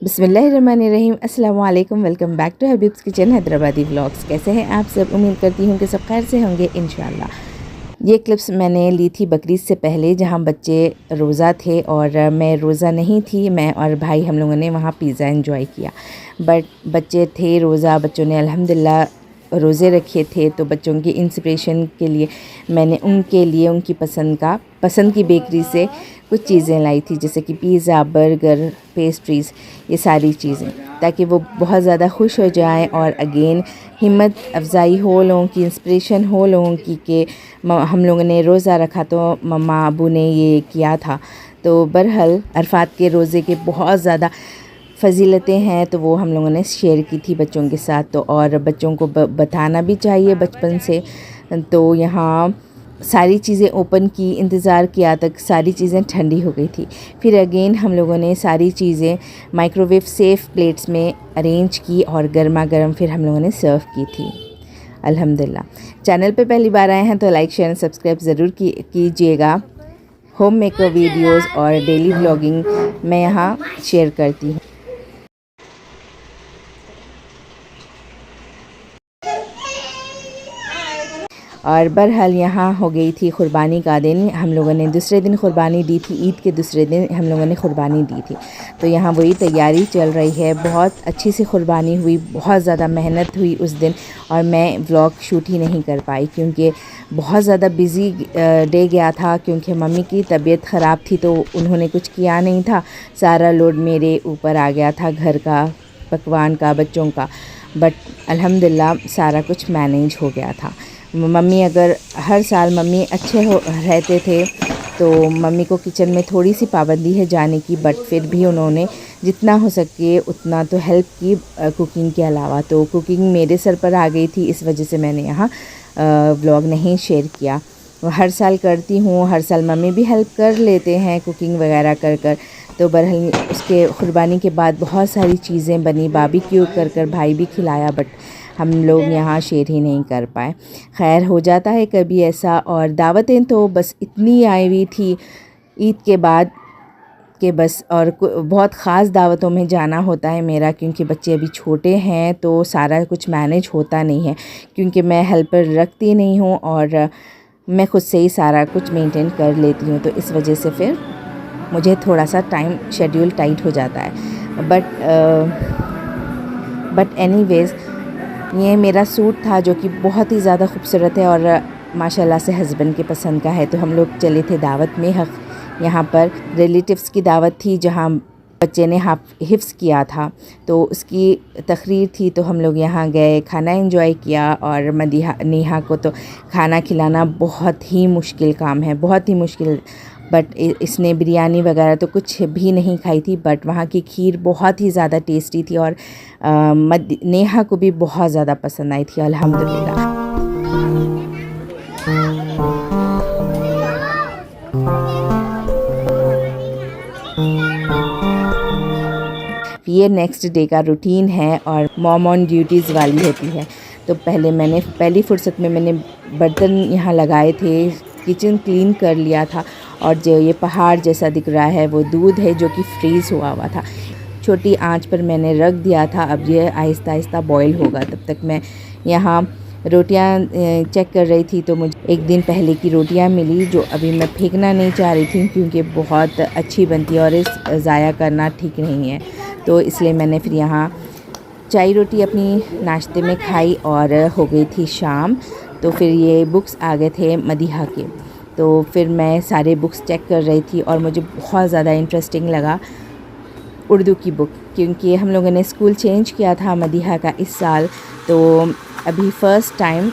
बिस्मिल्लाहिर्रहमानिर्रहीम। अस्सलाम वालेकुम। Welcome back to Habib's kitchen Hyderabadi vlogs. कैसे हैं आप सब? उम्मीद करती हूँ कि सब खैर से होंगे इंशाल्लाह। ये क्लिप्स मैंने ली थी बकरीद से पहले, जहाँ बच्चे रोज़ा थे और मैं रोज़ा नहीं थी। मैं और भाई हम लोगों ने वहाँ पिज़्ज़ा एंजॉय किया, बट बच्चे थे रोज़ा, बच्चों ने अल्हम्दुलिल्लाह रोज़े रखे थे। तो बच्चों की इंस्पिरेशन के लिए मैंने उनके लिए उनकी पसंद की बेकरी से कुछ चीज़ें लाई थी, जैसे कि पिज़्ज़ा, बर्गर, पेस्ट्रीज़, ये सारी चीज़ें, ताकि वो बहुत ज़्यादा खुश हो जाएं और अगेन हिम्मत अफ़ज़ाई हो, लोगों की इंस्पिरेशन हो लोगों की कि हम लोगों ने रोज़ा रखा तो मम्मा अबू ने ये किया था। तो बहरहाल अरफात के रोज़े के बहुत ज़्यादा फ़जीलतें हैं, तो वो हम लोगों ने शेयर की थी बच्चों के साथ। तो और बच्चों को बताना भी चाहिए बचपन से। तो यहाँ सारी चीज़ें ओपन की, इंतज़ार किया तक सारी चीज़ें ठंडी हो गई थी। फिर अगेन हम लोगों ने सारी चीज़ें माइक्रोवेव सेफ़ प्लेट्स में अरेंज की और गर्मा गर्म फिर हम लोगों ने सर्व की थी अल्हम्दुलिल्लाह। चैनल पे पहली बार आए हैं तो लाइक शेयर सब्सक्राइब ज़रूर कीजिएगा। होम मेकर वीडियोज़ और डेली व्लॉगिंग मैं यहाँ शेयर करती हूँ। और बहरहाल यहाँ हो गई थी क़ुरबानी का दिन। हम लोगों ने दूसरे दिन क़ुरबानी दी थी, ईद के दूसरे दिन हम लोगों ने क़ुरबानी दी थी। तो यहाँ वही तैयारी चल रही है। बहुत अच्छी सी क़ुरबानी हुई, बहुत ज़्यादा मेहनत हुई उस दिन, और मैं व्लॉग शूट ही नहीं कर पाई क्योंकि बहुत ज़्यादा बिज़ी डे गया था। क्योंकि मम्मी की तबीयत ख़राब थी तो उन्होंने कुछ किया नहीं था, सारा लोड मेरे ऊपर आ गया था, घर का, पकवान का, बच्चों का। बट अल्हम्दुलिल्लाह सारा कुछ मैनेज हो गया था। मम्मी अगर हर साल मम्मी अच्छे रहते थे तो मम्मी को किचन में थोड़ी सी पाबंदी है जाने की, बट फिर भी उन्होंने जितना हो सके उतना तो हेल्प की कुकिंग के अलावा। तो कुकिंग मेरे सर पर आ गई थी, इस वजह से मैंने यहाँ व्लॉग नहीं शेयर किया। हर साल करती हूँ, हर साल मम्मी भी हेल्प कर लेते हैं कुकिंग वगैरह कर कर। तो बहरहाल उसके क़ुरबानी के बाद बहुत सारी चीज़ें बनी, बारबेक्यू कर भाई भी खिलाया, बट हम लोग यहाँ शेयर ही नहीं कर पाए। खैर हो जाता है कभी ऐसा। और दावतें तो बस इतनी आई हुई थी ईद के बाद कि बस, और बहुत ख़ास दावतों में जाना होता है मेरा, क्योंकि बच्चे अभी छोटे हैं तो सारा कुछ मैनेज होता नहीं है, क्योंकि मैं हेल्पर रखती नहीं हूँ और मैं ख़ुद से ही सारा कुछ मेंटेन कर लेती हूँ। तो इस वजह से फिर मुझे थोड़ा सा टाइम शेड्यूल टाइट हो जाता है। बट एनीवेज़ ये मेरा सूट था जो कि बहुत ही ज़्यादा खूबसूरत है और माशाल्लाह से हस्बैंड के पसंद का है। तो हम लोग चले थे दावत में। यहाँ पर रिलेटिव्स की दावत थी जहाँ बच्चे ने हिफ्ज़ किया था, तो उसकी तकरीर थी। तो हम लोग यहाँ गए, खाना एंजॉय किया। और नेहा को तो खाना खिलाना बहुत ही मुश्किल काम है, बहुत ही मुश्किल। बट इसने बिरयानी वगैरह तो कुछ भी नहीं खाई थी, बट वहाँ की खीर बहुत ही ज़्यादा टेस्टी थी और नेहा को भी बहुत ज़्यादा पसंद आई थी अल्हम्दुलिल्लाह। ये नेक्स्ट डे का रूटीन है और मॉम ऑन ड्यूटीज़ वाली होती है। तो पहली फ़ुर्सत में मैंने बर्तन यहाँ लगाए थे, किचन क्लीन कर लिया था। और जो ये पहाड़ जैसा दिख रहा है वो दूध है जो कि फ्रीज़ हुआ था। छोटी आंच पर मैंने रख दिया था, अब ये आहिस्ता आहिस्ता बॉईल होगा। तब तक मैं यहाँ रोटियाँ चेक कर रही थी। तो मुझे एक दिन पहले की रोटियाँ मिली जो अभी मैं फेंकना नहीं चाह रही थी, क्योंकि बहुत अच्छी बनती है और इस ज़ाया करना ठीक नहीं है। तो इसलिए मैंने फिर यहाँ चाय रोटी अपनी नाश्ते में खाई और हो गई थी शाम। तो फिर ये बुक्स आ गए थे मदीहा के, तो फिर मैं सारे बुक्स चेक कर रही थी और मुझे बहुत ज़्यादा इंटरेस्टिंग लगा उर्दू की बुक, क्योंकि हम लोगों ने स्कूल चेंज किया था मदीहा का इस साल। तो अभी फ़र्स्ट टाइम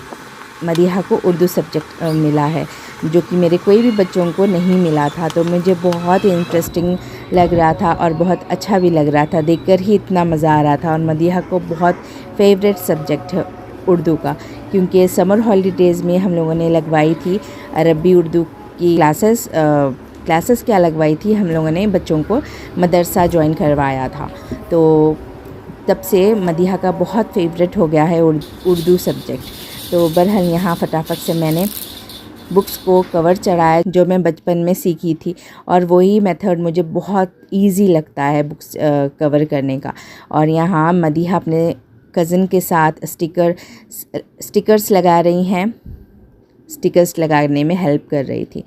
मदीहा को उर्दू सब्जेक्ट मिला है, जो कि मेरे कोई भी बच्चों को नहीं मिला था। तो मुझे बहुत इंटरेस्टिंग लग रहा था और बहुत अच्छा भी लग रहा था, देखकर ही इतना मज़ा आ रहा था। और मदीहा को बहुत फेवरेट सब्जेक्ट है उर्दू का, क्योंकि समर हॉलीडेज़ में हम लोगों ने लगवाई थी अरबी उर्दू की क्लासेस क्या लगवाई थी, हम लोगों ने बच्चों को मदरसा ज्वाइन करवाया था। तो तब से मदीहा का बहुत फेवरेट हो गया है उर्दू सब्जेक्ट। तो बहरहाल यहाँ फटाफट से मैंने बुक्स को कवर चढ़ाया जो मैं बचपन में सीखी थी, और वही मेथड मुझे बहुत इजी लगता है बुक्स कवर करने का। और यहाँ मदीहा अपने कज़न के साथ स्टिकर्स लगा रही हैं, स्टिकर्स लगाने में हेल्प कर रही थी।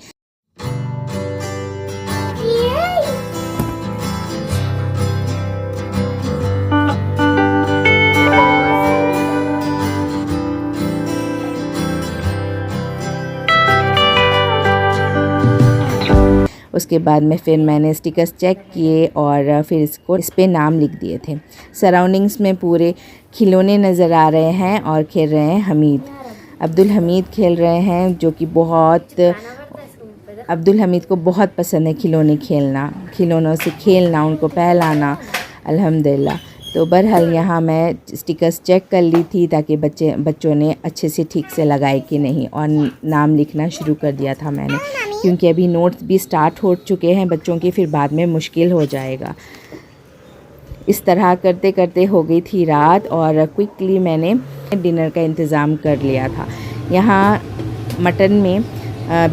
उसके बाद में फिर मैंने स्टिकर्स चेक किए और फिर इस पे नाम लिख दिए थे। सराउंडिंग्स में पूरे खिलौने नज़र आ रहे हैं और खेल रहे हैं हमीद, अब्दुल हमीद खेल रहे हैं, जो कि अब्दुल हमीद को बहुत पसंद है खिलौने खेलना, खिलौनों से खेलना, उनको पहलाना, अल्हम्दुलिल्लाह। तो बहरहाल यहाँ मैं स्टिकर्स चेक कर ली थी ताकि बच्चों ने अच्छे से ठीक से लगाए कि नहीं, और नाम लिखना शुरू कर दिया था मैंने, क्योंकि अभी नोट्स भी स्टार्ट हो चुके हैं बच्चों के, फिर बाद में मुश्किल हो जाएगा। इस तरह करते करते हो गई थी रात और क्विकली मैंने डिनर का इंतज़ाम कर लिया था। यहाँ मटन में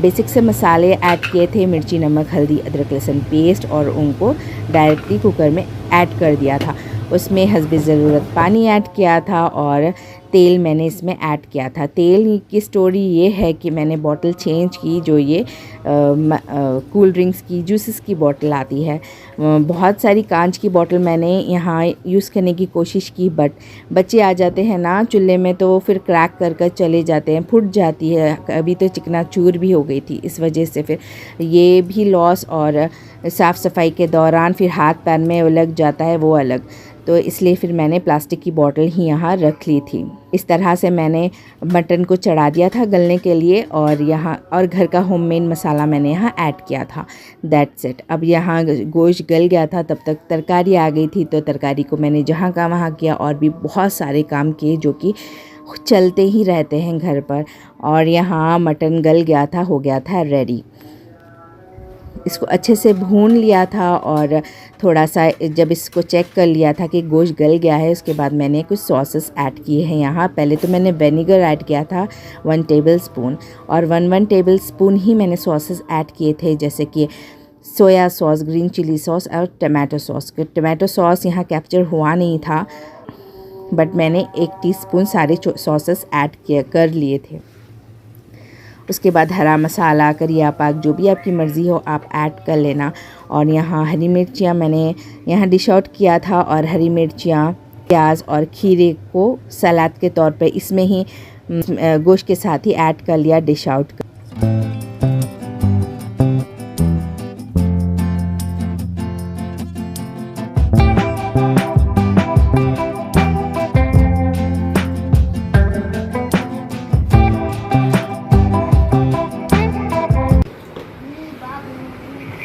बेसिक से मसाले ऐड किए थे, मिर्ची, नमक, हल्दी, अदरक, लहसुन पेस्ट, और उनको डायरेक्टली कुकर में ऐड कर दिया था। उसमें हस्बे ज़रूरत पानी ऐड किया था और तेल मैंने इसमें ऐड किया था। तेल की स्टोरी ये है कि मैंने बॉटल चेंज की, जो ये कूल ड्रिंक्स की, जूसेस की बॉटल आती है, बहुत सारी कांच की बॉटल मैंने यहाँ यूज़ करने की कोशिश की, बट बच्चे आ जाते हैं ना चूल्हे में तो फिर क्रैक कर चले जाते हैं, फूट जाती है, अभी तो चिकनाचूर भी हो गई थी। इस वजह से फिर ये भी लॉस, और साफ़ सफाई के दौरान फिर हाथ पैर में लग जाता है वो अलग, तो इसलिए फिर मैंने प्लास्टिक की बोतल ही यहाँ रख ली थी। इस तरह से मैंने मटन को चढ़ा दिया था गलने के लिए, और घर का होममेड मसाला मैंने यहाँ ऐड किया था। That's it. अब यहाँ गोश्त गल गया था, तब तक तरकारी आ गई थी, तो तरकारी को मैंने जहाँ का वहाँ किया, और भी बहुत सारे काम किए जो कि चलते ही रहते हैं घर पर। और यहाँ मटन गल गया था, हो गया था रेडी। इसको अच्छे से भून लिया था, और थोड़ा सा जब इसको चेक कर लिया था कि गोश्त गल गया है, उसके बाद मैंने कुछ सॉसेस ऐड किए हैं यहाँ। पहले तो मैंने विनेगर ऐड किया था 1 टेबलस्पून, और 1 टेबलस्पून ही मैंने सॉसेस ऐड किए थे, जैसे कि soya sauce, green chilli sauce और टमाटो सॉस। टमाटो सॉस यहाँ कैप्चर हुआ नहीं था, बट मैंने 1 टीस्पून सारे सॉसेस ऐड कर लिए थे। उसके बाद हरा मसाला, करिया पाक, जो भी आपकी मर्ज़ी हो आप ऐड कर लेना। और यहाँ हरी मिर्चियाँ मैंने यहाँ डिश आउट किया था, और हरी मिर्चियाँ, प्याज और खीरे को सलाद के तौर पे इसमें ही गोश्त के साथ ही ऐड कर लिया, डिश आउट कर।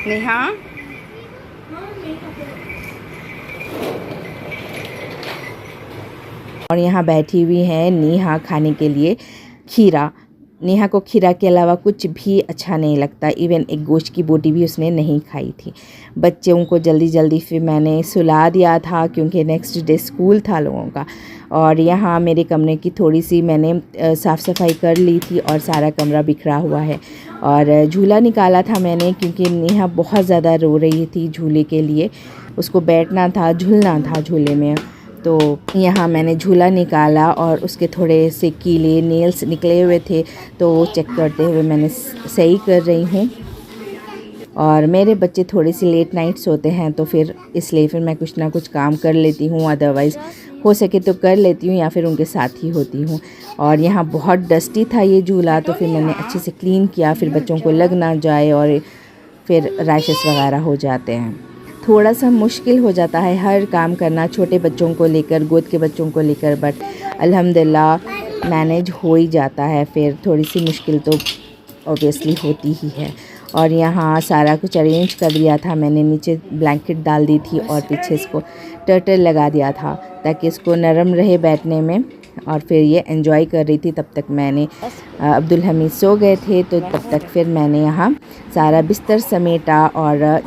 नेहा, और यहाँ बैठी हुई है नेहा खाने के लिए खीरा। नेहा को खीरा के अलावा कुछ भी अच्छा नहीं लगता, इवन एक गोश्त की बोटी भी उसने नहीं खाई थी। बच्चों को जल्दी फिर मैंने सुला दिया था, क्योंकि नेक्स्ट डे स्कूल था लोगों का। और यहाँ मेरे कमरे की थोड़ी सी मैंने साफ़ सफाई कर ली थी, और सारा कमरा बिखरा हुआ है। और झूला निकाला था मैंने, क्योंकि नेहा बहुत ज़्यादा रो रही थी झूले के लिए, उसको बैठना था, झूलना था झूले में। तो यहाँ मैंने झूला निकाला, और उसके थोड़े से कीले नेल्स निकले हुए थे, तो वो चेक करते हुए मैंने सही कर रही हूँ। और मेरे बच्चे थोड़ी सी लेट नाइट सोते हैं, तो फिर इसलिए फिर मैं कुछ ना कुछ काम कर लेती हूँ, अदरवाइज़ हो सके तो कर लेती हूँ या फिर उनके साथ ही होती हूँ। और यहाँ बहुत डस्टी था ये झूला, तो फिर मैंने अच्छे से क्लीन किया, फिर बच्चों को लग ना जाए और फिर रैशेस वगैरह हो जाते हैं। थोड़ा सा मुश्किल हो जाता है हर काम करना, छोटे बच्चों को लेकर, गोद के बच्चों को लेकर, बट अल्हम्दुलिल्लाह मैनेज हो ही जाता है। फिर थोड़ी सी मुश्किल तो ऑब्वियसली होती ही है। और यहाँ सारा कुछ अरेंज कर दिया था मैंने, नीचे ब्लैंकेट डाल दी थी और पीछे इसको टर्टल लगा दिया था ताकि इसको नरम रहे बैठने में। और फिर ये एंजॉय कर रही थी। तब तक मैंने अब्दुल हमीद सो गए थे, तो तब तक फिर मैंने यहाँ सारा बिस्तर समेटा और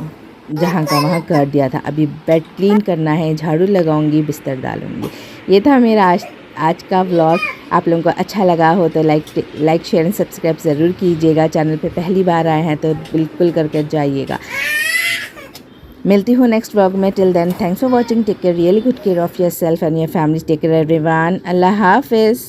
जहाँ का वहाँ कर दिया था। अभी बेड क्लीन करना है, झाड़ू लगाऊंगी, बिस्तर डालूंगी। ये था मेरा आज आज का व्लॉग आप लोगों को अच्छा लगा हो तो लाइक शेयर एंड सब्सक्राइब ज़रूर कीजिएगा। चैनल पे पहली बार आए हैं तो बिल्कुल करके जाइएगा। मिलती हूँ नेक्स्ट व्लॉग में। Till then thanks for watching. Take care, really good care of yourself and your family. Take care everyone. अल्लाह हाफिज़।